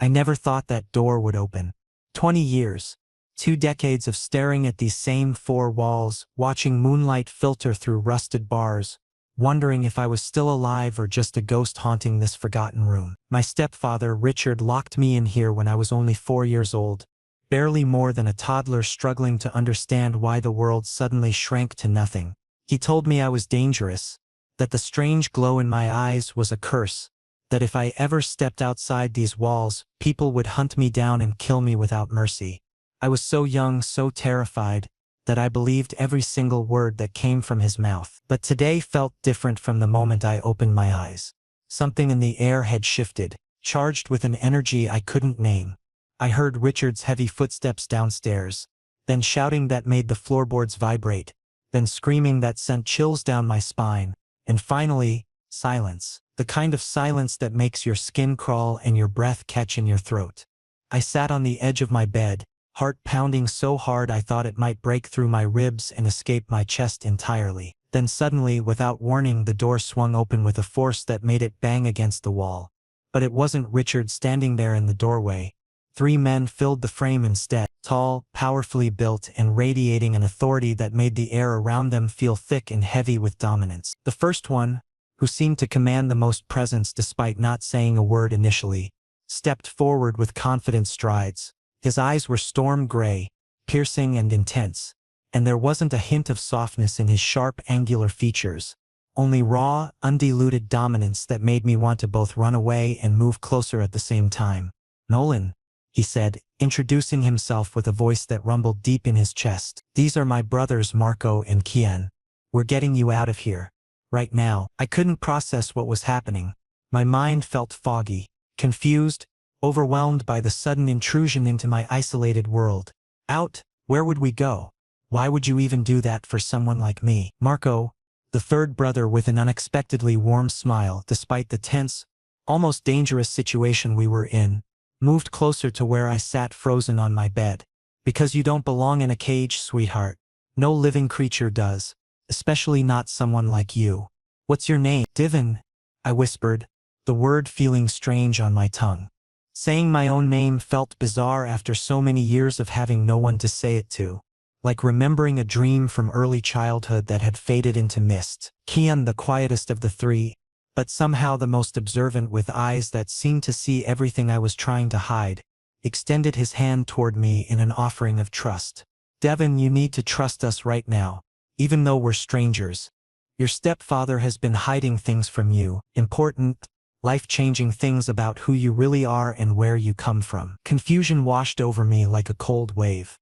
I never thought that door would open. 20 years. 2 decades of staring at these same 4 walls, watching moonlight filter through rusted bars, wondering if I was still alive or just a ghost haunting this forgotten room. My stepfather, Richard, locked me in here when I was only 4 years old, barely more than a toddler struggling to understand why the world suddenly shrank to nothing. He told me I was dangerous, that the strange glow in my eyes was a curse, that if I ever stepped outside these walls, people would hunt me down and kill me without mercy. I was so young, so terrified, that I believed every single word that came from his mouth. But today felt different from the moment I opened my eyes. Something in the air had shifted, charged with an energy I couldn't name. I heard Richard's heavy footsteps downstairs, then shouting that made the floorboards vibrate, then screaming that sent chills down my spine, and finally, silence. The kind of silence that makes your skin crawl and your breath catch in your throat. I sat on the edge of my bed, heart pounding so hard I thought it might break through my ribs and escape my chest entirely. Then suddenly, without warning, the door swung open with a force that made it bang against the wall. But it wasn't Richard standing there in the doorway. 3 men filled the frame instead, tall, powerfully built, and radiating an authority that made the air around them feel thick and heavy with dominance. The first one, who seemed to command the most presence despite not saying a word initially, stepped forward with confident strides. His eyes were storm gray, piercing and intense, and there wasn't a hint of softness in his sharp, angular features, only raw, undiluted dominance that made me want to both run away and move closer at the same time. "Nolan," he said, introducing himself with a voice that rumbled deep in his chest. "These are my brothers Marco and Kian. We're getting you out of here. Right now." I couldn't process what was happening. My mind felt foggy, confused, overwhelmed by the sudden intrusion into my isolated world. Out? Where would we go? Why would you even do that for someone like me? Marco, the third brother, with an unexpectedly warm smile despite the tense, almost dangerous situation we were in, moved closer to where I sat frozen on my bed. "Because you don't belong in a cage, sweetheart. No living creature does. Especially not someone like you. What's your name?" "Divin," I whispered, the word feeling strange on my tongue. Saying my own name felt bizarre after so many years of having no one to say it to, like remembering a dream from early childhood that had faded into mist. Kian, the quietest of the 3, but somehow the most observant, with eyes that seemed to see everything I was trying to hide, extended his hand toward me in an offering of trust. "Devin, you need to trust us right now. Even though we're strangers. Your stepfather has been hiding things from you, important, life-changing things about who you really are and where you come from." Confusion washed over me like a cold wave.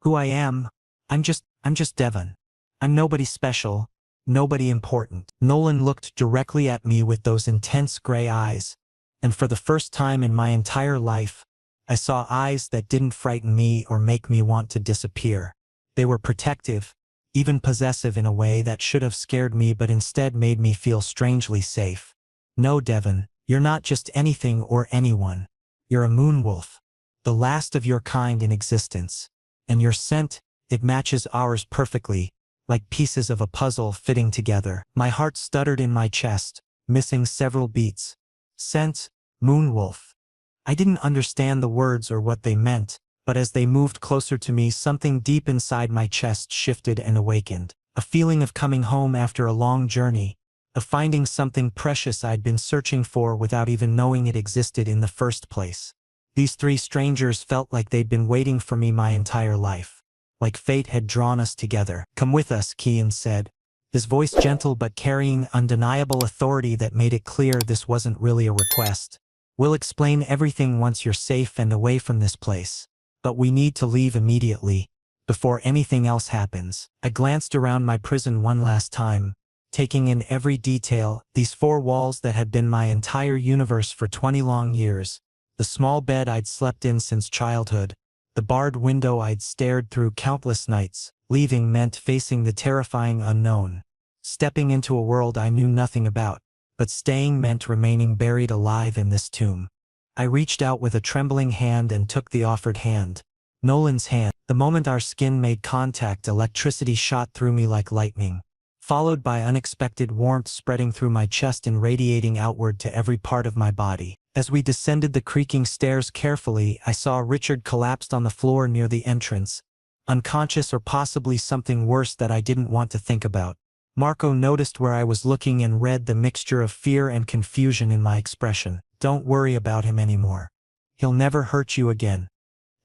Who I am? I'm just Devin. I'm nobody special, nobody important. Nolan looked directly at me with those intense gray eyes, and for the first time in my entire life, I saw eyes that didn't frighten me or make me want to disappear. They were protective, even possessive in a way that should have scared me but instead made me feel strangely safe. "No, Devin, you're not just anything or anyone. You're a moon wolf, the last of your kind in existence. And your scent, it matches ours perfectly, like pieces of a puzzle fitting together." My heart stuttered in my chest, missing several beats. Scent, moon wolf. I didn't understand the words or what they meant, but as they moved closer to me, something deep inside my chest shifted and awakened. A feeling of coming home after a long journey, of finding something precious I'd been searching for without even knowing it existed in the first place. These 3 strangers felt like they'd been waiting for me my entire life, like fate had drawn us together. "Come with us," Kian said, his voice gentle but carrying undeniable authority that made it clear this wasn't really a request. "We'll explain everything once you're safe and away from this place. But we need to leave immediately, before anything else happens." I glanced around my prison one last time, taking in every detail, these 4 walls that had been my entire universe for 20 long years, the small bed I'd slept in since childhood, the barred window I'd stared through countless nights. Leaving meant facing the terrifying unknown, stepping into a world I knew nothing about, but staying meant remaining buried alive in this tomb. I reached out with a trembling hand and took the offered hand, Nolan's hand. The moment our skin made contact, electricity shot through me like lightning, followed by unexpected warmth spreading through my chest and radiating outward to every part of my body. As we descended the creaking stairs carefully, I saw Richard collapsed on the floor near the entrance, unconscious or possibly something worse that I didn't want to think about. Marco noticed where I was looking and read the mixture of fear and confusion in my expression. Don't worry about him anymore. He'll never hurt you again.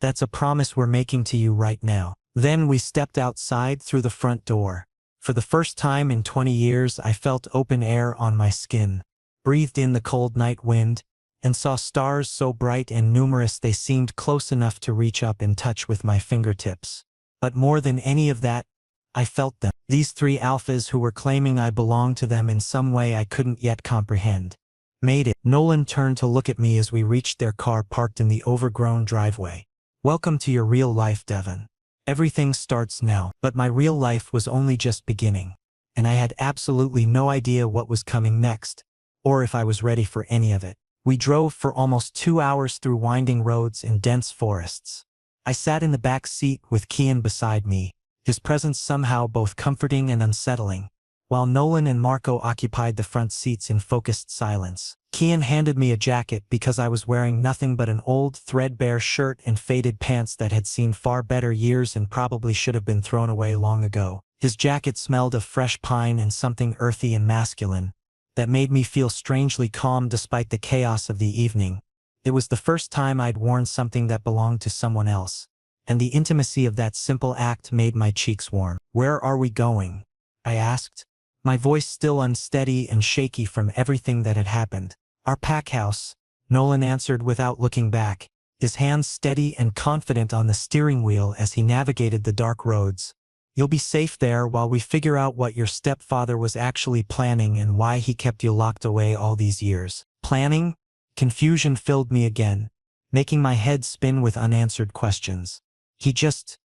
That's a promise we're making to you right now. Then we stepped outside through the front door. For the first time in 20 years, I felt open air on my skin, breathed in the cold night wind, and saw stars so bright and numerous they seemed close enough to reach up and touch with my fingertips. But more than any of that, I felt them. These three alphas who were claiming I belonged to them in some way I couldn't yet comprehend. Made it. Nolan turned to look at me as we reached their car parked in the overgrown driveway. Welcome to your real life, Devon. Everything starts now. But my real life was only just beginning, and I had absolutely no idea what was coming next, or if I was ready for any of it. We drove for almost 2 hours through winding roads and dense forests. I sat in the back seat with Kian beside me, his presence somehow both comforting and unsettling, while Nolan and Marco occupied the front seats in focused silence. Kian handed me a jacket because I was wearing nothing but an old, threadbare shirt and faded pants that had seen far better years and probably should have been thrown away long ago. His jacket smelled of fresh pine and something earthy and masculine that made me feel strangely calm despite the chaos of the evening. It was the first time I'd worn something that belonged to someone else, and the intimacy of that simple act made my cheeks warm. Where are we going? I asked, my voice still unsteady and shaky from everything that had happened. Our pack house, Nolan answered without looking back, his hands steady and confident on the steering wheel as he navigated the dark roads. You'll be safe there while we figure out what your stepfather was actually planning and why he kept you locked away all these years. Planning? Confusion filled me again, making my head spin with unanswered questions. He just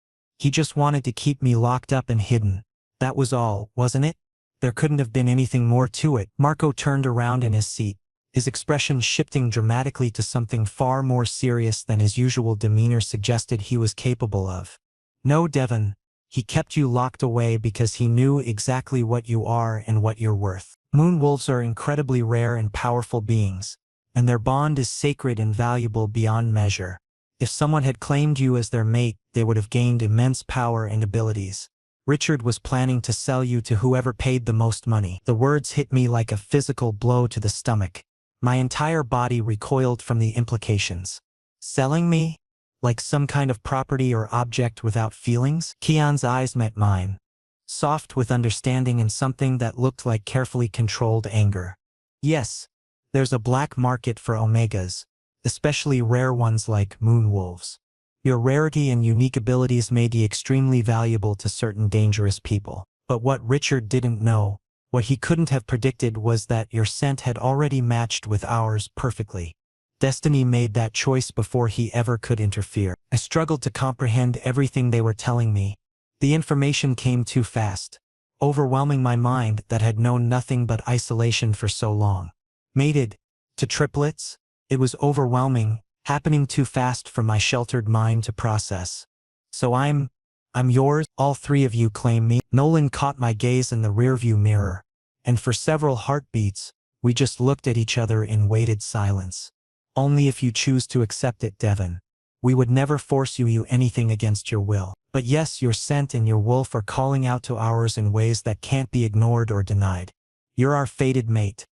wanted to keep me locked up and hidden. That was all, wasn't it? There couldn't have been anything more to it. Marco turned around in his seat, his expression shifting dramatically to something far more serious than his usual demeanor suggested he was capable of. No, Devon. He kept you locked away because he knew exactly what you are and what you're worth. Moonwolves are incredibly rare and powerful beings, and their bond is sacred and valuable beyond measure. If someone had claimed you as their mate, they would have gained immense power and abilities. Richard was planning to sell you to whoever paid the most money. The words hit me like a physical blow to the stomach. My entire body recoiled from the implications. Selling me? Like some kind of property or object without feelings? Kian's eyes met mine, soft with understanding and something that looked like carefully controlled anger. Yes, there's a black market for omegas, especially rare ones like moonwolves. Your rarity and unique abilities made you extremely valuable to certain dangerous people. But what Richard didn't know, what he couldn't have predicted, was that your scent had already matched with ours perfectly. Destiny made that choice before he ever could interfere. I struggled to comprehend everything they were telling me. The information came too fast, overwhelming my mind that had known nothing but isolation for so long. Mated to triplets? It was overwhelming, happening too fast for my sheltered mind to process. So I'm yours? All three of you claim me? Nolan caught my gaze in the rearview mirror, and for several heartbeats, we just looked at each other in weighted silence. Only if you choose to accept it, Devon. We would never force you anything against your will. But yes, your scent and your wolf are calling out to ours in ways that can't be ignored or denied. You're our fated mate,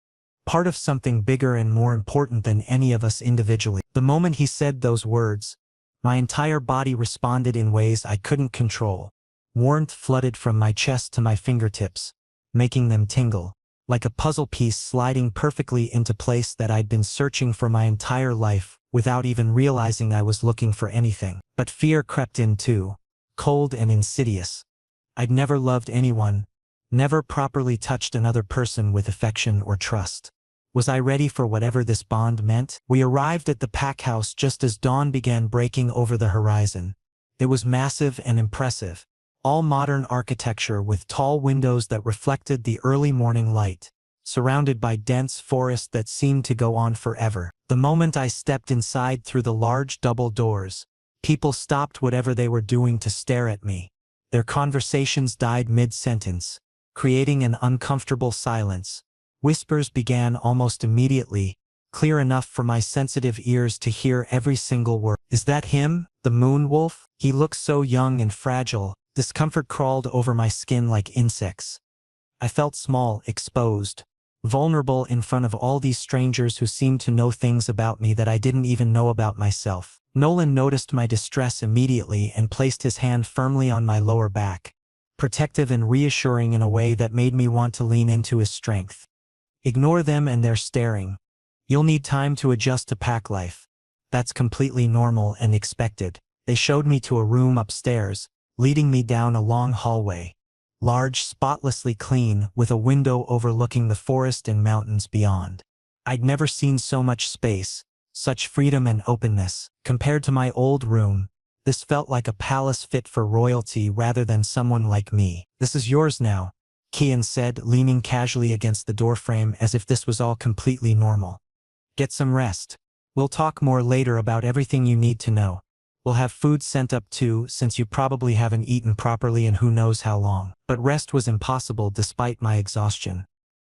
part of something bigger and more important than any of us individually. The moment he said those words, my entire body responded in ways I couldn't control. Warmth flooded from my chest to my fingertips, making them tingle, like a puzzle piece sliding perfectly into place that I'd been searching for my entire life, without even realizing I was looking for anything. But fear crept in too, cold and insidious. I'd never loved anyone, never properly touched another person with affection or trust. Was I ready for whatever this bond meant? We arrived at the pack house just as dawn began breaking over the horizon. It was massive and impressive, all modern architecture with tall windows that reflected the early morning light, surrounded by dense forest that seemed to go on forever. The moment I stepped inside through the large double doors, people stopped whatever they were doing to stare at me. Their conversations died mid-sentence, creating an uncomfortable silence. Whispers began almost immediately, clear enough for my sensitive ears to hear every single word. Is that him, the moon wolf? He looked so young and fragile. Discomfort crawled over my skin like insects. I felt small, exposed, vulnerable in front of all these strangers who seemed to know things about me that I didn't even know about myself. Nolan noticed my distress immediately and placed his hand firmly on my lower back, protective and reassuring in a way that made me want to lean into his strength. Ignore them and their staring. You'll need time to adjust to pack life. That's completely normal and expected. They showed me to a room upstairs, leading me down a long hallway. Large, spotlessly clean, with a window overlooking the forest and mountains beyond. I'd never seen so much space, such freedom and openness. Compared to my old room, this felt like a palace fit for royalty rather than someone like me. This is yours now, Kian said, leaning casually against the doorframe as if this was all completely normal. Get some rest. We'll talk more later about everything you need to know. We'll have food sent up too, since you probably haven't eaten properly in who knows how long. But rest was impossible despite my exhaustion.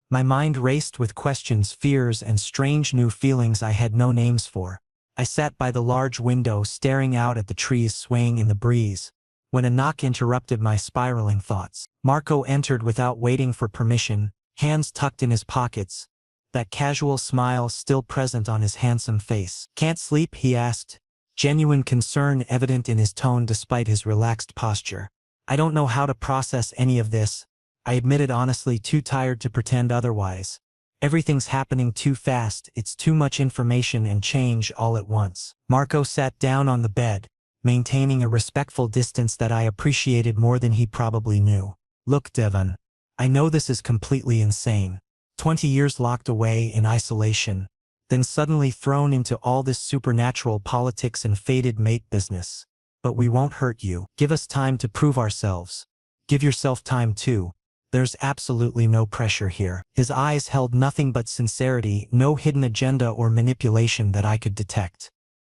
My mind raced with questions, fears, and strange new feelings I had no names for. I sat by the large window staring out at the trees swaying in the breeze, when a knock interrupted my spiraling thoughts. Marco entered without waiting for permission, hands tucked in his pockets, that casual smile still present on his handsome face. Can't sleep? He asked, genuine concern evident in his tone despite his relaxed posture. I don't know how to process any of this, I admitted honestly, too tired to pretend otherwise. Everything's happening too fast, it's too much information and change all at once. Marco sat down on the bed, maintaining a respectful distance that I appreciated more than he probably knew. Look, Devon, I know this is completely insane. 20 years locked away in isolation, then suddenly thrown into all this supernatural politics and fated mate business. But we won't hurt you. Give us time to prove ourselves. Give yourself time too. There's absolutely no pressure here. His eyes held nothing but sincerity, no hidden agenda or manipulation that I could detect.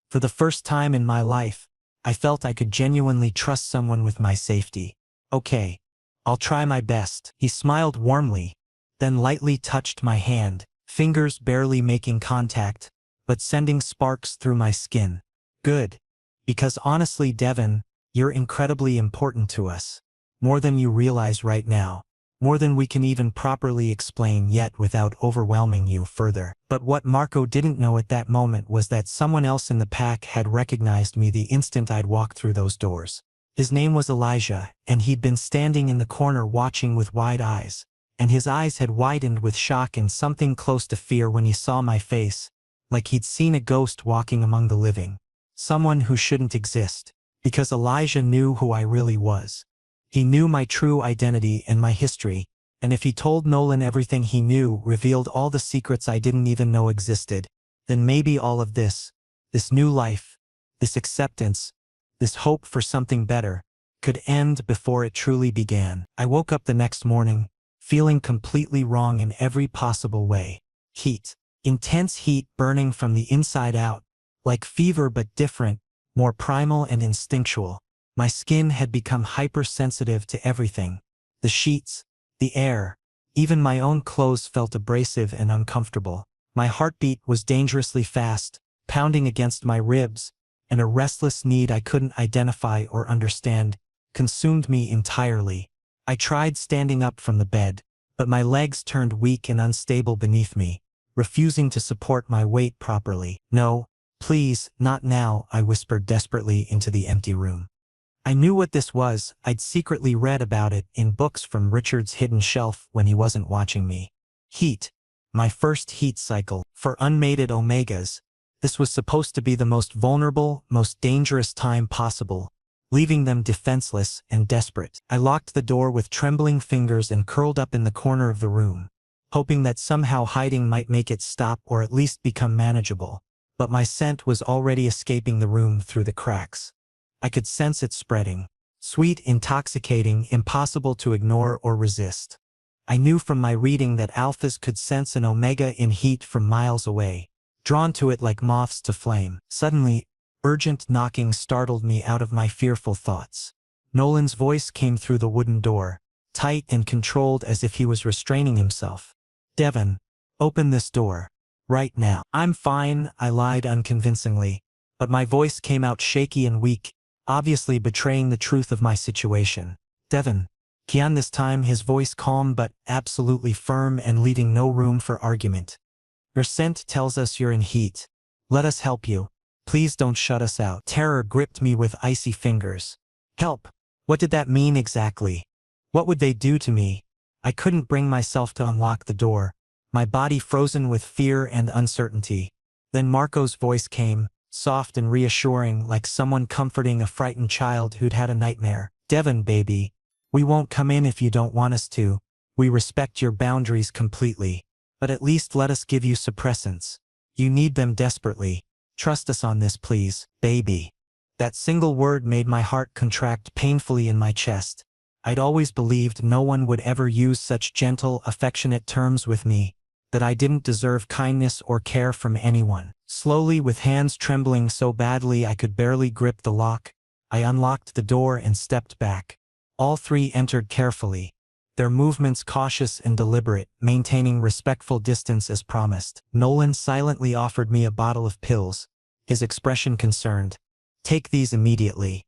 For the first time in my life, I felt I could genuinely trust someone with my safety. Okay, I'll try my best. He smiled warmly, then lightly touched my hand, fingers barely making contact, but sending sparks through my skin. Good. Because honestly, Devon, you're incredibly important to us. More than you realize right now. More than we can even properly explain yet without overwhelming you further. But what Marco didn't know at that moment was that someone else in the pack had recognized me the instant I'd walked through those doors. His name was Elijah, and he'd been standing in the corner watching with wide eyes. And his eyes had widened with shock and something close to fear when he saw my face, like he'd seen a ghost walking among the living. Someone who shouldn't exist. Because Elijah knew who I really was. He knew my true identity and my history, and if he told Nolan everything he knew, revealed all the secrets I didn't even know existed, then maybe all of this new life, this acceptance, this hope for something better, could end before it truly began. I woke up the next morning, feeling completely wrong in every possible way. Heat. Intense heat burning from the inside out, like fever but different, more primal and instinctual. My skin had become hypersensitive to everything. The sheets, the air, even my own clothes felt abrasive and uncomfortable. My heartbeat was dangerously fast, pounding against my ribs, and a restless need I couldn't identify or understand consumed me entirely. I tried standing up from the bed, but my legs turned weak and unstable beneath me, refusing to support my weight properly. No, please, not now, I whispered desperately into the empty room. I knew what this was. I'd secretly read about it in books from Richard's hidden shelf when he wasn't watching me. Heat. My first heat cycle. For unmated omegas, this was supposed to be the most vulnerable, most dangerous time possible, leaving them defenseless and desperate. I locked the door with trembling fingers and curled up in the corner of the room, hoping that somehow hiding might make it stop or at least become manageable. But my scent was already escaping the room through the cracks. I could sense it spreading. Sweet, intoxicating, impossible to ignore or resist. I knew from my reading that alphas could sense an omega in heat from miles away, drawn to it like moths to flame. Suddenly, urgent knocking startled me out of my fearful thoughts. Nolan's voice came through the wooden door, tight and controlled as if he was restraining himself. Devon, open this door. Right now. I'm fine, I lied unconvincingly. But my voice came out shaky and weak, obviously betraying the truth of my situation. Devon. Kian, this time his voice calm but absolutely firm and leaving no room for argument. Your scent tells us you're in heat. Let us help you. Please don't shut us out. Terror gripped me with icy fingers. Help. What did that mean exactly? What would they do to me? I couldn't bring myself to unlock the door, my body frozen with fear and uncertainty. Then Marco's voice came, soft and reassuring, like someone comforting a frightened child who'd had a nightmare. Devon, baby. We won't come in if you don't want us to. We respect your boundaries completely. But at least let us give you suppressants. You need them desperately. Trust us on this, please, baby. That single word made my heart contract painfully in my chest. I'd always believed no one would ever use such gentle, affectionate terms with me, that I didn't deserve kindness or care from anyone. Slowly, with hands trembling so badly I could barely grip the lock, I unlocked the door and stepped back. All three entered carefully, their movements cautious and deliberate, maintaining respectful distance as promised. Nolan silently offered me a bottle of pills, his expression concerned. Take these immediately.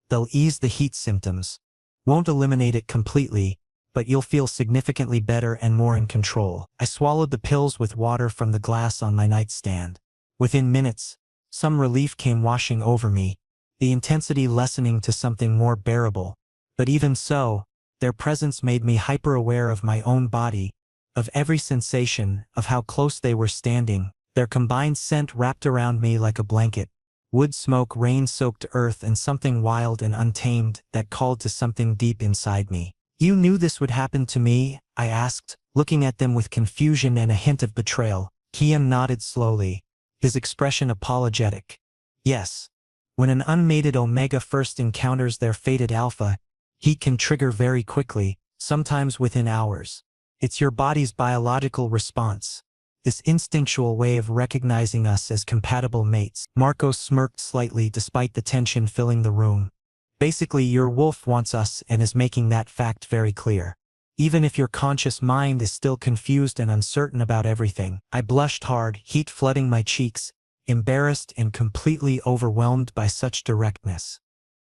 They'll ease the heat symptoms. Won't eliminate it completely, but you'll feel significantly better and more in control. I swallowed the pills with water from the glass on my nightstand. Within minutes, some relief came washing over me, the intensity lessening to something more bearable. But even so, their presence made me hyper-aware of my own body, of every sensation, of how close they were standing. Their combined scent wrapped around me like a blanket. Wood smoke, rain-soaked earth, and something wild and untamed that called to something deep inside me. You knew this would happen to me? I asked, looking at them with confusion and a hint of betrayal. Kian nodded slowly, his expression apologetic. Yes. When an unmated omega first encounters their fated alpha, heat can trigger very quickly, sometimes within hours. It's your body's biological response, this instinctual way of recognizing us as compatible mates. Marco smirked slightly despite the tension filling the room. Basically, your wolf wants us and is making that fact very clear. Even if your conscious mind is still confused and uncertain about everything. I blushed hard, heat flooding my cheeks, embarrassed and completely overwhelmed by such directness.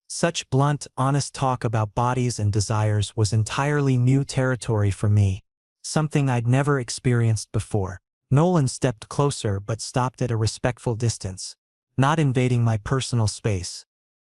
Such blunt, honest talk about bodies and desires was entirely new territory for me, something I'd never experienced before. Nolan stepped closer but stopped at a respectful distance, not invading my personal space.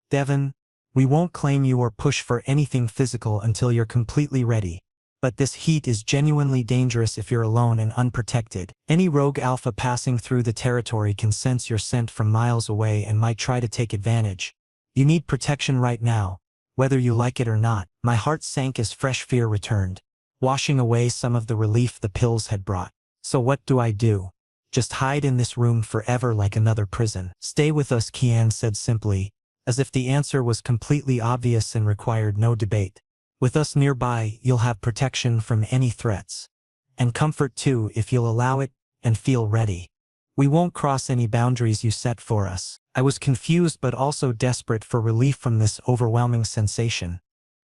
Devon, we won't claim you or push for anything physical until you're completely ready. But this heat is genuinely dangerous if you're alone and unprotected. Any rogue alpha passing through the territory can sense your scent from miles away and might try to take advantage. You need protection right now, whether you like it or not. My heart sank as fresh fear returned, washing away some of the relief the pills had brought. So what do I do? Just hide in this room forever like another prison? Stay with us, Kian said simply, as if the answer was completely obvious and required no debate. With us nearby, you'll have protection from any threats. And comfort too, if you'll allow it, and feel ready. We won't cross any boundaries you set for us. I was confused but also desperate for relief from this overwhelming sensation.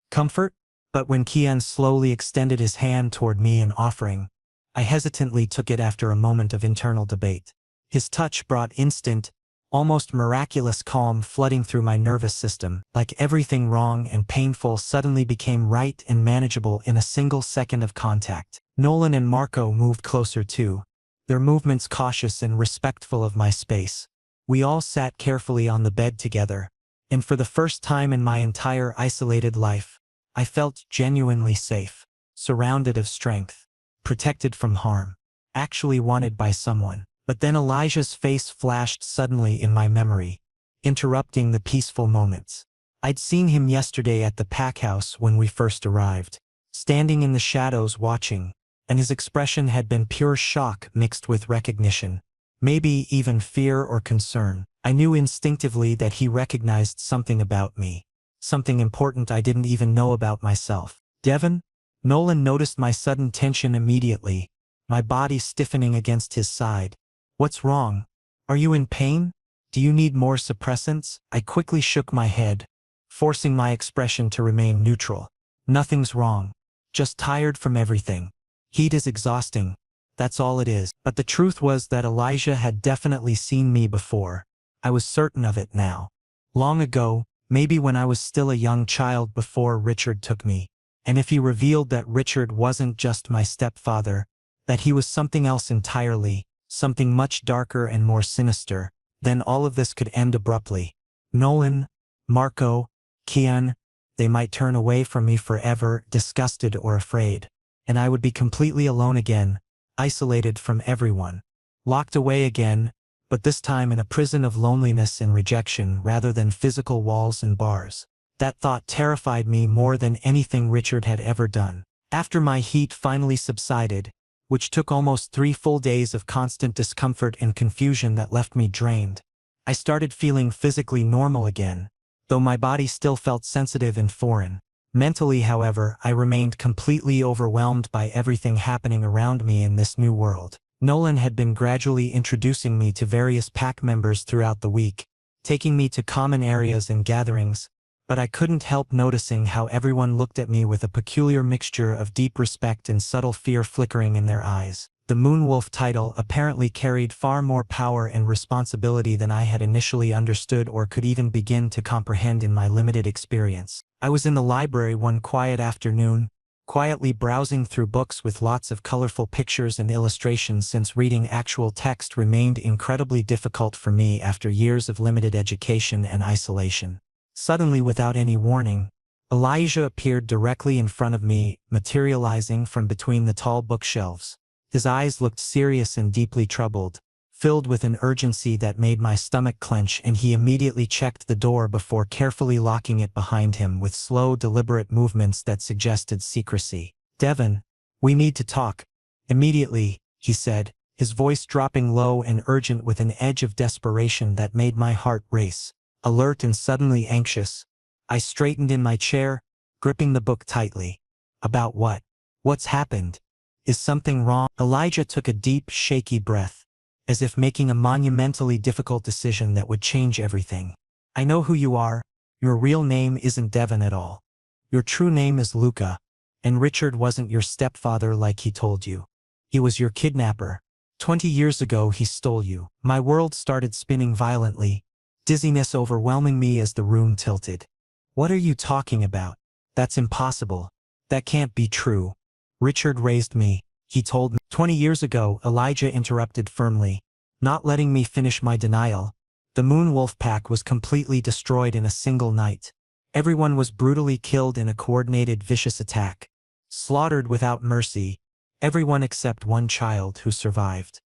Comfort? But when Kian slowly extended his hand toward me in offering, I hesitantly took it after a moment of internal debate. His touch brought instant, almost miraculous calm flooding through my nervous system, like everything wrong and painful suddenly became right and manageable in a single second of contact. Nolan and Marco moved closer too, their movements cautious and respectful of my space. We all sat carefully on the bed together, and for the first time in my entire isolated life, I felt genuinely safe, surrounded of strength, protected from harm, actually wanted by someone. But then Elijah's face flashed suddenly in my memory, interrupting the peaceful moments. I'd seen him yesterday at the pack house when we first arrived, standing in the shadows watching, and his expression had been pure shock mixed with recognition, maybe even fear or concern. I knew instinctively that he recognized something about me, something important I didn't even know about myself. Devon? Nolan noticed my sudden tension immediately, my body stiffening against his side. What's wrong? Are you in pain? Do you need more suppressants? I quickly shook my head, forcing my expression to remain neutral. Nothing's wrong. Just tired from everything. Heat is exhausting. That's all it is. But the truth was that Elijah had definitely seen me before. I was certain of it now. Long ago, maybe when I was still a young child before Richard took me. And if he revealed that Richard wasn't just my stepfather, that he was something else entirely, something much darker and more sinister, then all of this could end abruptly. Nolan, Marco, Kian, they might turn away from me forever, disgusted or afraid. And I would be completely alone again, isolated from everyone. Locked away again, but this time in a prison of loneliness and rejection rather than physical walls and bars. That thought terrified me more than anything Richard had ever done. After my heat finally subsided, which took almost 3 full days of constant discomfort and confusion that left me drained, I started feeling physically normal again, though my body still felt sensitive and foreign. Mentally, however, I remained completely overwhelmed by everything happening around me in this new world. Nolan had been gradually introducing me to various pack members throughout the week, taking me to common areas and gatherings, but I couldn't help noticing how everyone looked at me with a peculiar mixture of deep respect and subtle fear flickering in their eyes. The Moonwolf title apparently carried far more power and responsibility than I had initially understood or could even begin to comprehend in my limited experience. I was in the library one quiet afternoon, quietly browsing through books with lots of colorful pictures and illustrations since reading actual text remained incredibly difficult for me after years of limited education and isolation. Suddenly, without any warning, Elijah appeared directly in front of me, materializing from between the tall bookshelves. His eyes looked serious and deeply troubled, filled with an urgency that made my stomach clench, and he immediately checked the door before carefully locking it behind him with slow, deliberate movements that suggested secrecy. "Devon, we need to talk. Immediately," he said, his voice dropping low and urgent with an edge of desperation that made my heart race. Alert and suddenly anxious, I straightened in my chair, gripping the book tightly. "About what? What's happened? Is something wrong?" Elijah took a deep, shaky breath, as if making a monumentally difficult decision that would change everything. "I know who you are. Your real name isn't Devon at all. Your true name is Luca, and Richard wasn't your stepfather like he told you. He was your kidnapper. 20 years ago he stole you." My world started spinning violently, dizziness overwhelming me as the room tilted. "What are you talking about? That's impossible. That can't be true. Richard raised me, he told me." 20 years ago, Elijah interrupted firmly, not letting me finish my denial. The Moonwolf pack was completely destroyed in a single night. Everyone was brutally killed in a coordinated vicious attack. Slaughtered without mercy, everyone except one child who survived.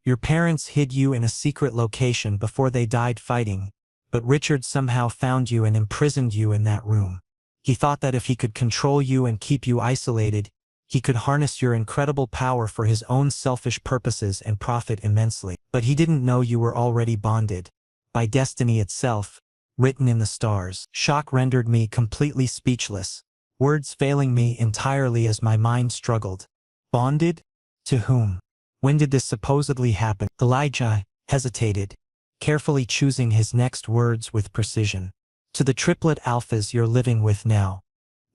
Your parents hid you in a secret location before they died fighting, but Richard somehow found you and imprisoned you in that room. He thought that if he could control you and keep you isolated, he could harness your incredible power for his own selfish purposes and profit immensely. But he didn't know you were already bonded by destiny itself, written in the stars. Shock rendered me completely speechless, words failing me entirely as my mind struggled. Bonded? To whom? When did this supposedly happen? Elijah hesitated, carefully choosing his next words with precision. "To the triplet alphas you're living with now.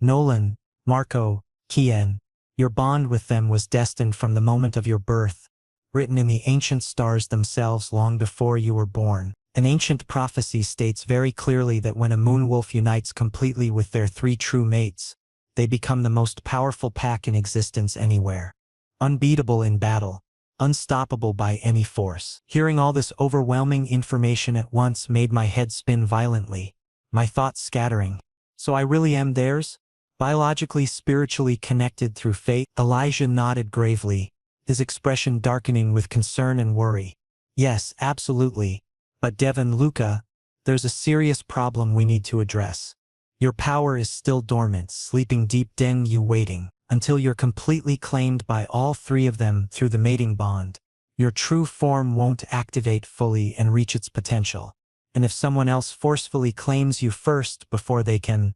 Nolan, Marco, Kian. Your bond with them was destined from the moment of your birth, written in the ancient stars themselves long before you were born. An ancient prophecy states very clearly that when a moonwolf unites completely with their 3 true mates, they become the most powerful pack in existence anywhere. Unbeatable in battle, unstoppable by any force." Hearing all this overwhelming information at once made my head spin violently, my thoughts scattering. "So I really am theirs? Biologically, spiritually connected through fate?" Elijah nodded gravely, his expression darkening with concern and worry. "Yes, absolutely. But Devon, Luca, there's a serious problem we need to address. Your power is still dormant, sleeping deep in you, waiting until you're completely claimed by all 3 of them through the mating bond. Your true form won't activate fully and reach its potential. And if someone else forcefully claims you first before they can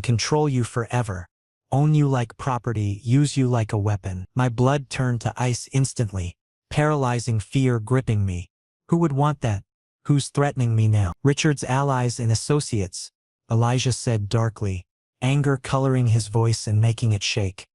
control you forever, own you like property, use you like a weapon." My blood turned to ice instantly, paralyzing fear gripping me. Who would want that? Who's threatening me now? "Richard's allies and associates," Elijah said darkly, anger coloring his voice and making it shake.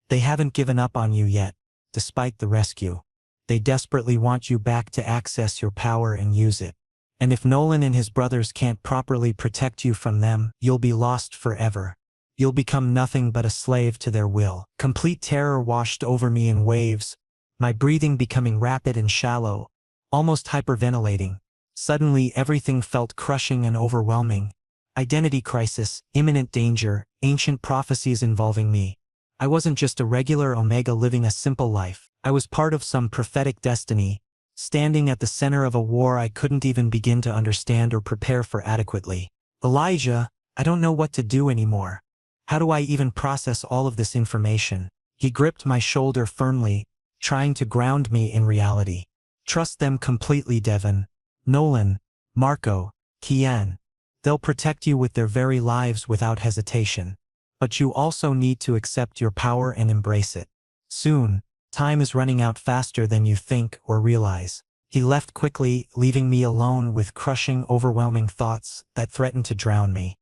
"They haven't given up on you yet. despite the rescue. They desperately want you back to access your power and use it. And if Nolan and his brothers can't properly protect you from them, you'll be lost forever. You'll become nothing but a slave to their will. Complete terror washed over me in waves, my breathing becoming rapid and shallow, almost hyperventilating. Suddenly everything felt crushing and overwhelming. Identity crisis, imminent danger, ancient prophecies involving me. I wasn't just a regular Omega living a simple life. I was part of some prophetic destiny, standing at the center of a war I couldn't even begin to understand or prepare for adequately. Elijah, I don't know what to do anymore. How do I even process all of this information? He gripped my shoulder firmly, trying to ground me in reality. Trust them completely, Devon. Nolan, Marco, Kian. They'll protect you with their very lives without hesitation. But you also need to accept your power and embrace it. Soon, time is running out faster than you think or realize. He left quickly, leaving me alone with crushing, overwhelming thoughts that threatened to drown me.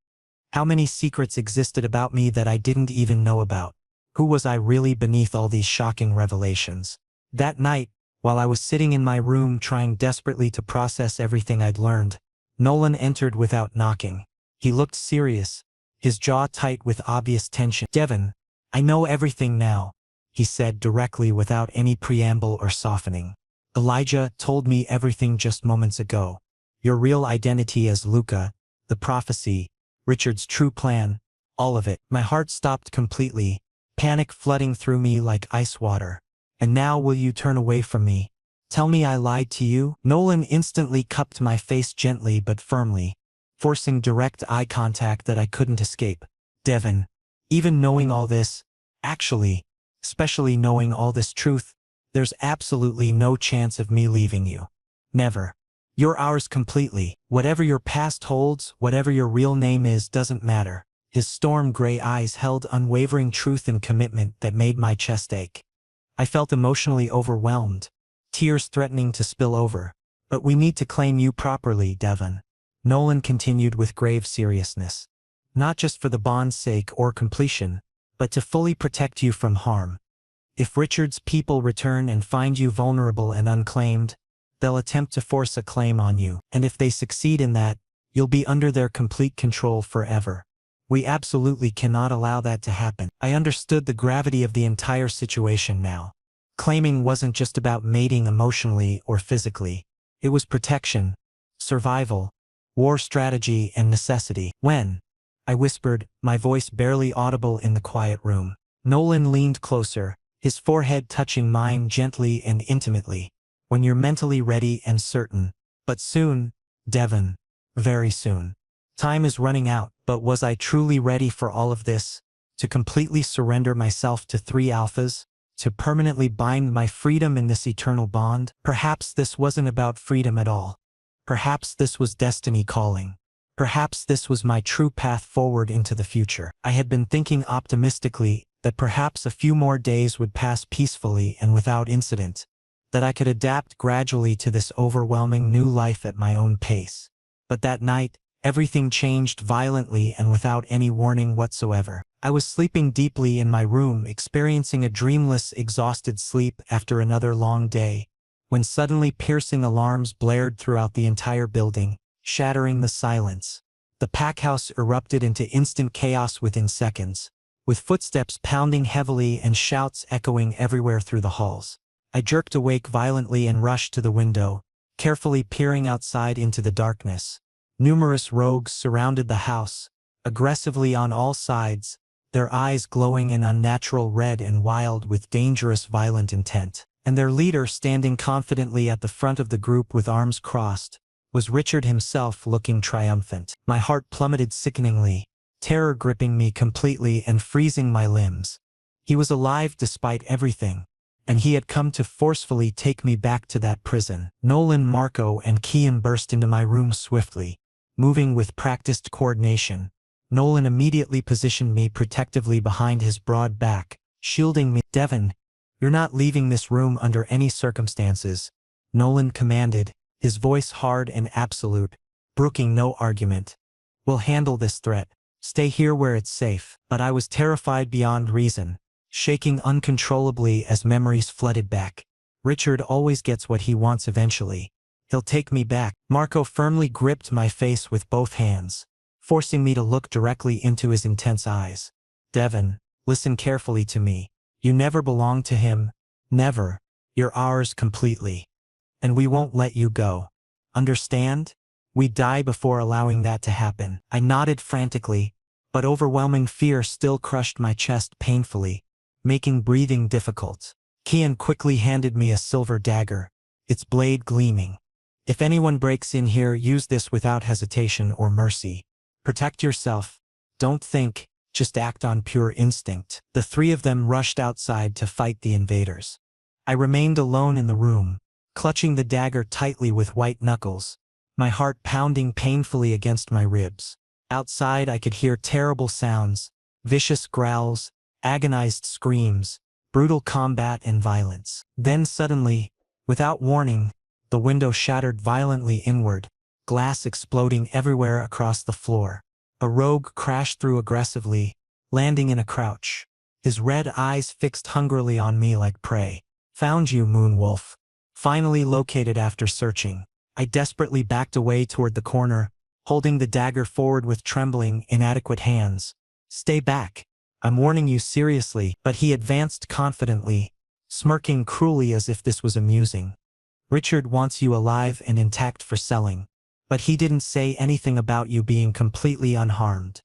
How many secrets existed about me that I didn't even know about? Who was I really beneath all these shocking revelations? That night, while I was sitting in my room trying desperately to process everything I'd learned, Nolan entered without knocking. He looked serious, his jaw tight with obvious tension. "Devon, I know everything now," he said directly without any preamble or softening. "Elijah told me everything just moments ago. Your real identity as Luca, the prophecy, Richard's true plan, all of it." My heart stopped completely, panic flooding through me like ice water. "And now will you turn away from me? Tell me I lied to you?" Nolan instantly cupped my face gently but firmly, forcing direct eye contact that I couldn't escape. "Devon, even knowing all this, especially knowing all this truth, there's absolutely no chance of me leaving you. Never. You're ours completely. Whatever your past holds, whatever your real name is, doesn't matter." His storm gray eyes held unwavering truth and commitment that made my chest ache. I felt emotionally overwhelmed, tears threatening to spill over. "But we need to claim you properly, Devon," Nolan continued with grave seriousness. "Not just for the bond's sake or completion, but to fully protect you from harm. If Richard's people return and find you vulnerable and unclaimed, they'll attempt to force a claim on you. And if they succeed in that, you'll be under their complete control forever. We absolutely cannot allow that to happen." I understood the gravity of the entire situation now. Claiming wasn't just about mating emotionally or physically. It was protection, survival, war strategy, and necessity. "When?" I whispered, my voice barely audible in the quiet room. Nolan leaned closer, his forehead touching mine gently and intimately. "When you're mentally ready and certain. But soon, Devon. Very soon. Time is running out." But was I truly ready for all of this? To completely surrender myself to 3 alphas? To permanently bind my freedom in this eternal bond? Perhaps this wasn't about freedom at all. Perhaps this was destiny calling. Perhaps this was my true path forward into the future. I had been thinking optimistically that perhaps a few more days would pass peacefully and without incident, that I could adapt gradually to this overwhelming new life at my own pace. But that night, everything changed violently and without any warning whatsoever. I was sleeping deeply in my room, experiencing a dreamless, exhausted sleep after another long day, when suddenly piercing alarms blared throughout the entire building, shattering the silence. The pack house erupted into instant chaos within seconds, with footsteps pounding heavily and shouts echoing everywhere through the halls. I jerked awake violently and rushed to the window, carefully peering outside into the darkness. Numerous rogues surrounded the house, aggressively on all sides, their eyes glowing an unnatural red and wild with dangerous violent intent. And their leader, standing confidently at the front of the group with arms crossed, was Richard himself, looking triumphant. My heart plummeted sickeningly, terror gripping me completely and freezing my limbs. He was alive despite everything, and he had come to forcefully take me back to that prison. Nolan, Marco, and Kian burst into my room swiftly. Moving with practiced coordination, Nolan immediately positioned me protectively behind his broad back, shielding me. "Devon, you're not leaving this room under any circumstances," Nolan commanded, his voice hard and absolute, brooking no argument. "We'll handle this threat. Stay here where it's safe." But I was terrified beyond reason. shaking uncontrollably as memories flooded back. Richard always gets what he wants eventually. He'll take me back. Marco firmly gripped my face with both hands, forcing me to look directly into his intense eyes. Devin, listen carefully to me. You never belonged to him. Never. You're ours completely. And we won't let you go. Understand? We'd die before allowing that to happen. I nodded frantically, but overwhelming fear still crushed my chest painfully, making breathing difficult. Kian quickly handed me a silver dagger, its blade gleaming. If anyone breaks in here, use this without hesitation or mercy. Protect yourself. Don't think, just act on pure instinct. The three of them rushed outside to fight the invaders. I remained alone in the room, clutching the dagger tightly with white knuckles, my heart pounding painfully against my ribs. Outside I could hear terrible sounds, vicious growls, agonized screams, brutal combat and violence. Then suddenly, without warning, the window shattered violently inward, glass exploding everywhere across the floor. A rogue crashed through aggressively, landing in a crouch, his red eyes fixed hungrily on me like prey. Found you, Moonwolf. Finally located after searching. I desperately backed away toward the corner, holding the dagger forward with trembling, inadequate hands. Stay back. I'm warning you seriously. But he advanced confidently, smirking cruelly as if this was amusing. Richard wants you alive and intact for selling. But he didn't say anything about you being completely unharmed.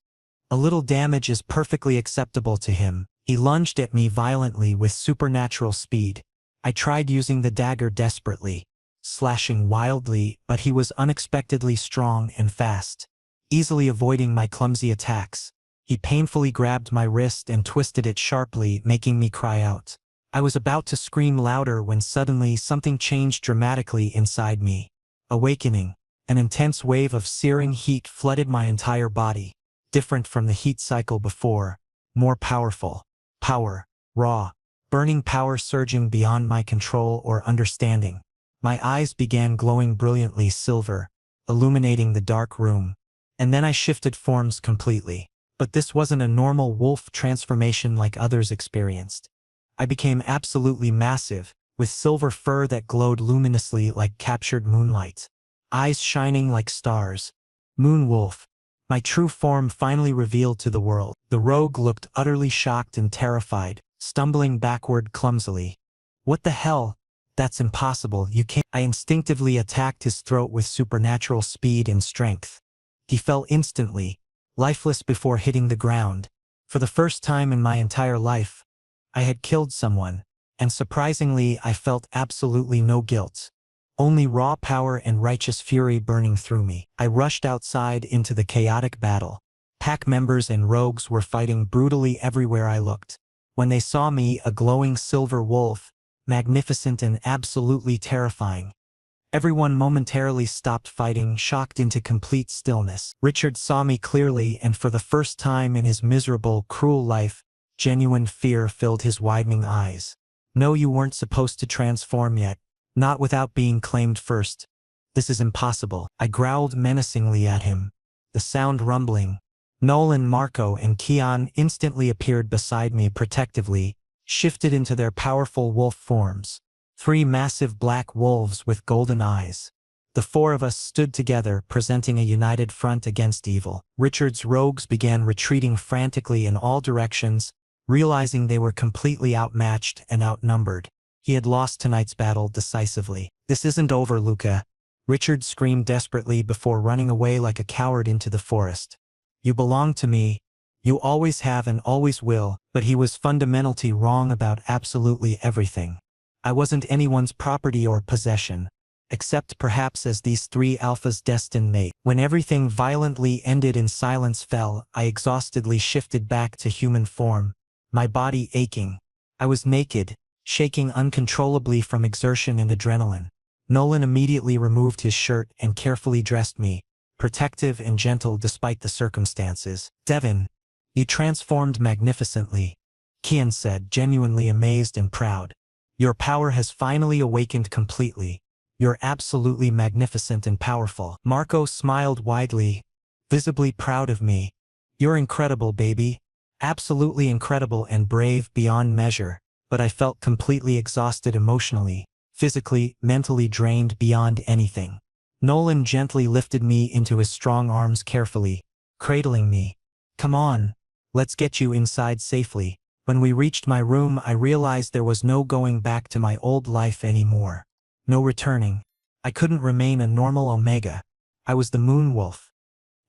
A little damage is perfectly acceptable to him. He lunged at me violently with supernatural speed. I tried using the dagger desperately, slashing wildly, but he was unexpectedly strong and fast, easily avoiding my clumsy attacks. He painfully grabbed my wrist and twisted it sharply, making me cry out. I was about to scream louder when suddenly something changed dramatically inside me. Awakening. An intense wave of searing heat flooded my entire body, different from the heat cycle before, more powerful. Power. Raw. Burning power surging beyond my control or understanding. My eyes began glowing brilliantly silver, illuminating the dark room. And then I shifted forms completely. But this wasn't a normal wolf transformation like others experienced. I became absolutely massive, with silver fur that glowed luminously like captured moonlight. Eyes shining like stars. Moonwolf. My true form finally revealed to the world. The rogue looked utterly shocked and terrified, stumbling backward clumsily. What the hell? That's impossible, you can't. I instinctively attacked his throat with supernatural speed and strength. He fell instantly, lifeless before hitting the ground. For the first time in my entire life, I had killed someone, and surprisingly I felt absolutely no guilt. Only raw power and righteous fury burning through me. I rushed outside into the chaotic battle. Pack members and rogues were fighting brutally everywhere I looked. When they saw me, a glowing silver wolf, magnificent and absolutely terrifying, everyone momentarily stopped fighting, shocked into complete stillness. Richard saw me clearly, and for the first time in his miserable, cruel life, genuine fear filled his widening eyes. No, you weren't supposed to transform yet. Not without being claimed first. This is impossible. I growled menacingly at him, the sound rumbling. Nolan, Marco, and Kian instantly appeared beside me protectively, shifted into their powerful wolf forms. 3 massive black wolves with golden eyes. The 4 of us stood together, presenting a united front against evil. Richard's rogues began retreating frantically in all directions, realizing they were completely outmatched and outnumbered. He had lost tonight's battle decisively. This isn't over, Luca. Richard screamed desperately before running away like a coward into the forest. You belong to me. You always have and always will. But he was fundamentally wrong about absolutely everything. I wasn't anyone's property or possession, except perhaps as these 3 alphas' destined mate. When everything violently ended and silence fell, I exhaustedly shifted back to human form, my body aching. I was naked, shaking uncontrollably from exertion and adrenaline. Nolan immediately removed his shirt and carefully dressed me, protective and gentle despite the circumstances. Devin, you transformed magnificently, Kian said, genuinely amazed and proud. Your power has finally awakened completely. You're absolutely magnificent and powerful. Marco smiled widely, visibly proud of me. You're incredible, baby. Absolutely incredible and brave beyond measure, but I felt completely exhausted emotionally, physically, mentally drained beyond anything. Nolan gently lifted me into his strong arms carefully, cradling me. Come on, let's get you inside safely. When we reached my room, I realized there was no going back to my old life anymore. No returning. I couldn't remain a normal Omega. I was the Moon Wolf.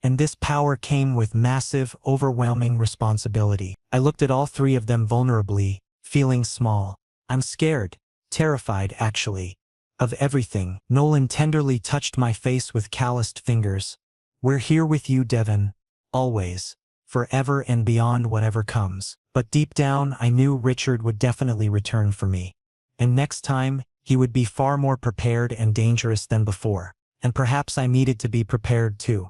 And this power came with massive, overwhelming responsibility. I looked at all three of them vulnerably, feeling small. I'm scared, terrified actually, of everything. Nolan tenderly touched my face with calloused fingers. We're here with you, Devon. Always. Forever and beyond whatever comes. But deep down, I knew Richard would definitely return for me. And next time, he would be far more prepared and dangerous than before. And perhaps I needed to be prepared too.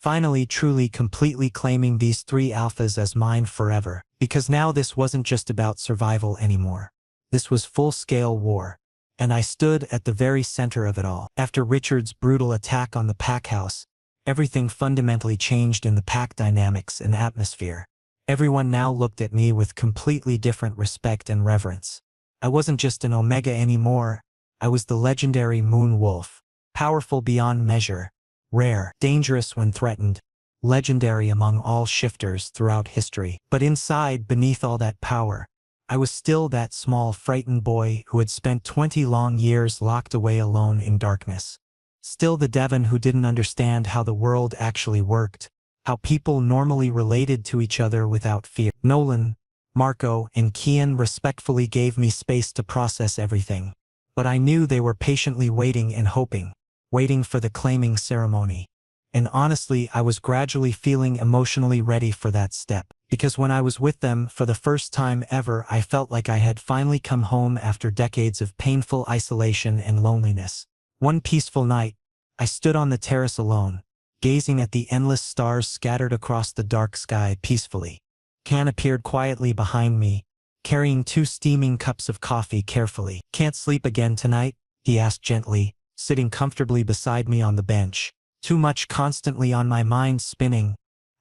Finally, truly, completely claiming these three alphas as mine forever. Because now this wasn't just about survival anymore. This was full-scale war. And I stood at the very center of it all. After Richard's brutal attack on the pack house, everything fundamentally changed in the pack dynamics and atmosphere. Everyone now looked at me with completely different respect and reverence. I wasn't just an Omega anymore. I was the legendary Moon Wolf. Powerful beyond measure. Rare, dangerous when threatened, legendary among all shifters throughout history. But inside, beneath all that power, I was still that small, frightened boy who had spent 20 long years locked away alone in darkness. Still the Devon who didn't understand how the world actually worked, how people normally related to each other without fear. Nolan, Marco, and Kian respectfully gave me space to process everything. But I knew they were patiently waiting and hoping. Waiting for the claiming ceremony. And honestly, I was gradually feeling emotionally ready for that step. Because when I was with them for the first time ever, I felt like I had finally come home after decades of painful isolation and loneliness. One peaceful night, I stood on the terrace alone, gazing at the endless stars scattered across the dark sky peacefully. Can appeared quietly behind me, carrying 2 steaming cups of coffee carefully. Can't sleep again tonight? He asked gently, sitting comfortably beside me on the bench. Too much constantly on my mind spinning,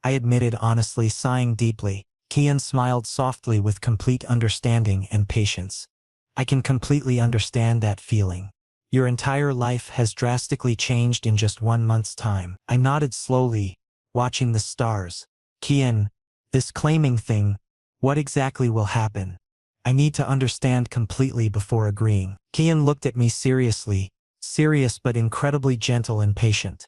I admitted honestly, sighing deeply. Kian smiled softly with complete understanding and patience. I can completely understand that feeling. Your entire life has drastically changed in just 1 month's time. I nodded slowly, watching the stars. Kian, this claiming thing, what exactly will happen? I need to understand completely before agreeing. Kian looked at me seriously. Serious but incredibly gentle and patient.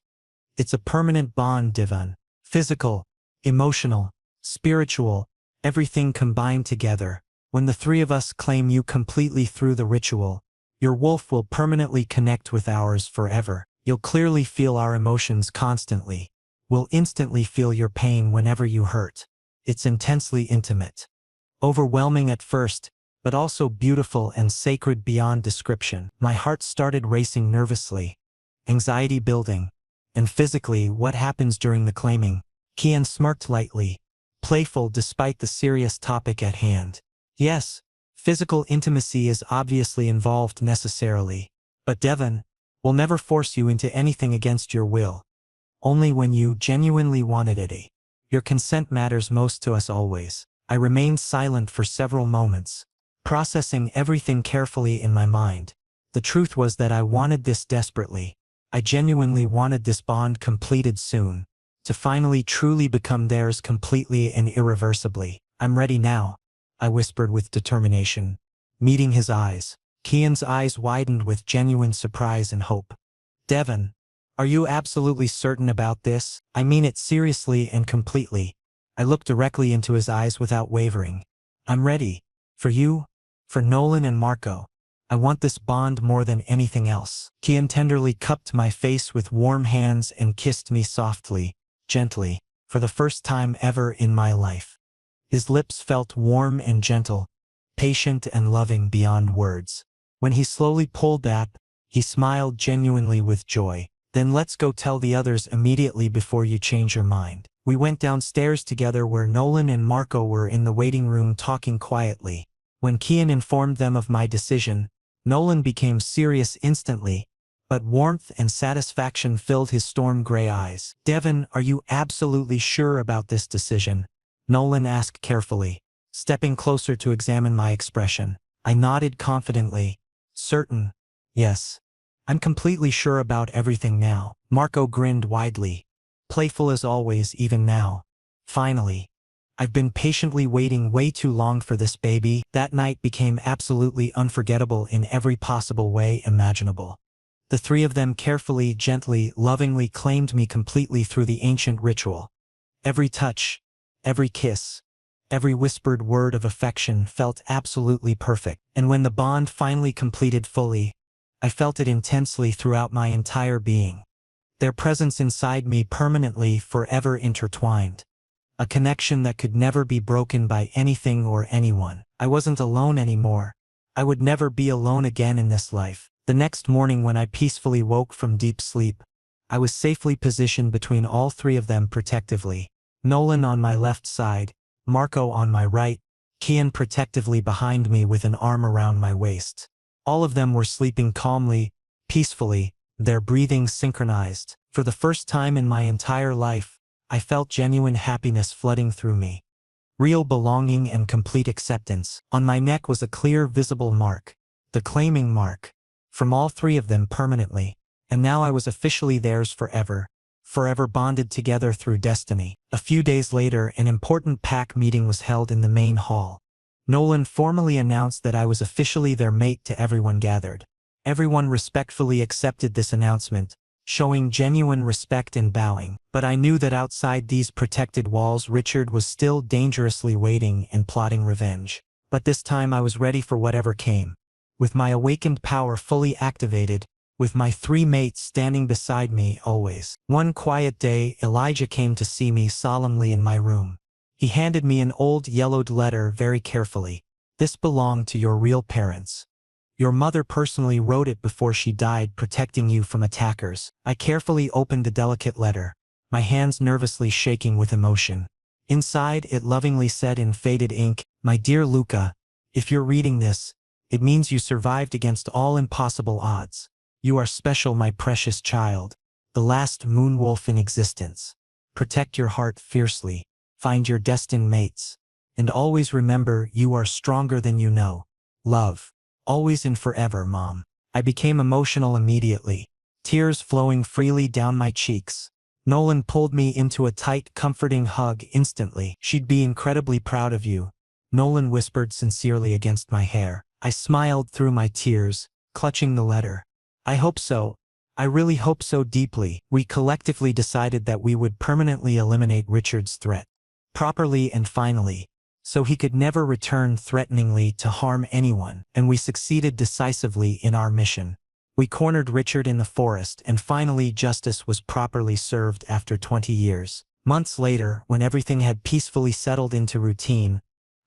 It's a permanent bond, Devon. Physical, emotional, spiritual, everything combined together. When the 3 of us claim you completely through the ritual, your wolf will permanently connect with ours forever. You'll clearly feel our emotions constantly. We'll instantly feel your pain whenever you hurt. It's intensely intimate. Overwhelming at first, but also beautiful and sacred beyond description. My heart started racing nervously, anxiety building. And physically, what happens during the claiming? Kian smirked lightly, playful despite the serious topic at hand. Yes, physical intimacy is obviously involved necessarily. But Devon, we'll never force you into anything against your will. Only when you genuinely wanted it. Your consent matters most to us always. I remained silent for several moments, processing everything carefully in my mind. The truth was that I wanted this desperately. I genuinely wanted this bond completed soon, to finally truly become theirs completely and irreversibly. I'm ready now, I whispered with determination, meeting his eyes. Kian's eyes widened with genuine surprise and hope. Devon, are you absolutely certain about this? I mean it seriously and completely. I looked directly into his eyes without wavering. I'm ready. For you, for Nolan and Marco. I want this bond more than anything else. Kian tenderly cupped my face with warm hands and kissed me softly, gently, for the first time ever in my life. His lips felt warm and gentle, patient and loving beyond words. When he slowly pulled back, he smiled genuinely with joy. Then let's go tell the others immediately before you change your mind. We went downstairs together where Nolan and Marco were in the waiting room talking quietly. When Kian informed them of my decision, Nolan became serious instantly, but warmth and satisfaction filled his storm-gray eyes. Devon, are you absolutely sure about this decision? Nolan asked carefully, stepping closer to examine my expression. I nodded confidently. Certain. Yes. I'm completely sure about everything now. Marco grinned widely. Playful as always, even now. Finally. I've been patiently waiting way too long for this, baby. That night became absolutely unforgettable in every possible way imaginable. The three of them carefully, gently, lovingly claimed me completely through the ancient ritual. Every touch, every kiss, every whispered word of affection felt absolutely perfect. And when the bond finally completed fully, I felt it intensely throughout my entire being. Their presence inside me permanently, forever intertwined. A connection that could never be broken by anything or anyone. I wasn't alone anymore. I would never be alone again in this life. The next morning when I peacefully woke from deep sleep, I was safely positioned between all three of them protectively. Nolan on my left side, Marco on my right, Kian protectively behind me with an arm around my waist. All of them were sleeping calmly, peacefully, their breathing synchronized. For the first time in my entire life, I felt genuine happiness flooding through me. Real belonging and complete acceptance. On my neck was a clear, visible mark. The claiming mark. From all three of them permanently. And now I was officially theirs forever. Forever bonded together through destiny. A few days later, an important pack meeting was held in the main hall. Nolan formally announced that I was officially their mate to everyone gathered. Everyone respectfully accepted this announcement, showing genuine respect and bowing. But I knew that outside these protected walls Richard was still dangerously waiting and plotting revenge. But this time I was ready for whatever came. With my awakened power fully activated, with my three mates standing beside me always. One quiet day, Elijah came to see me solemnly in my room. He handed me an old yellowed letter very carefully. This belonged to your real parents. Your mother personally wrote it before she died, protecting you from attackers. I carefully opened the delicate letter, my hands nervously shaking with emotion. Inside, it lovingly said in faded ink, "My dear Luca, if you're reading this, it means you survived against all impossible odds. You are special, my precious child, the last moon wolf in existence. Protect your heart fiercely, find your destined mates, and always remember you are stronger than you know. Love. Always and forever, Mom." I became emotional immediately, tears flowing freely down my cheeks. Nolan pulled me into a tight, comforting hug instantly. "She'd be incredibly proud of you," Nolan whispered sincerely against my hair. I smiled through my tears, clutching the letter. "I hope so. I really hope so deeply." We collectively decided that we would permanently eliminate Richard's threat. Properly and finally. So he could never return threateningly to harm anyone, and we succeeded decisively in our mission. We cornered Richard in the forest, and finally justice was properly served after 20 years. Months later, when everything had peacefully settled into routine,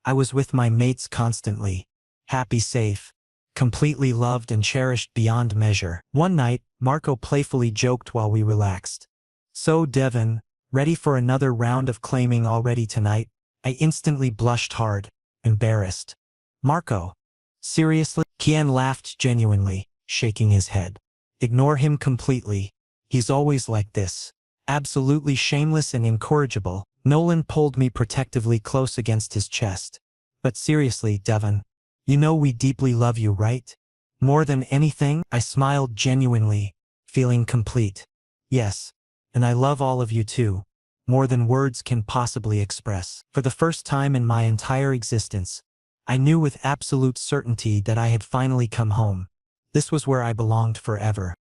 I was with my mates constantly, happy, safe, completely loved and cherished beyond measure. One night, Marco playfully joked while we relaxed. "So, Devin, ready for another round of claiming already tonight?" I instantly blushed hard, embarrassed. "Marco? Seriously?" Kian laughed genuinely, shaking his head. "Ignore him completely. He's always like this. Absolutely shameless and incorrigible." Nolan pulled me protectively close against his chest. "But seriously, Devin, you know we deeply love you, right? More than anything?" I smiled genuinely, feeling complete. "Yes, and I love all of you too. More than words can possibly express." For the first time in my entire existence, I knew with absolute certainty that I had finally come home. This was where I belonged forever.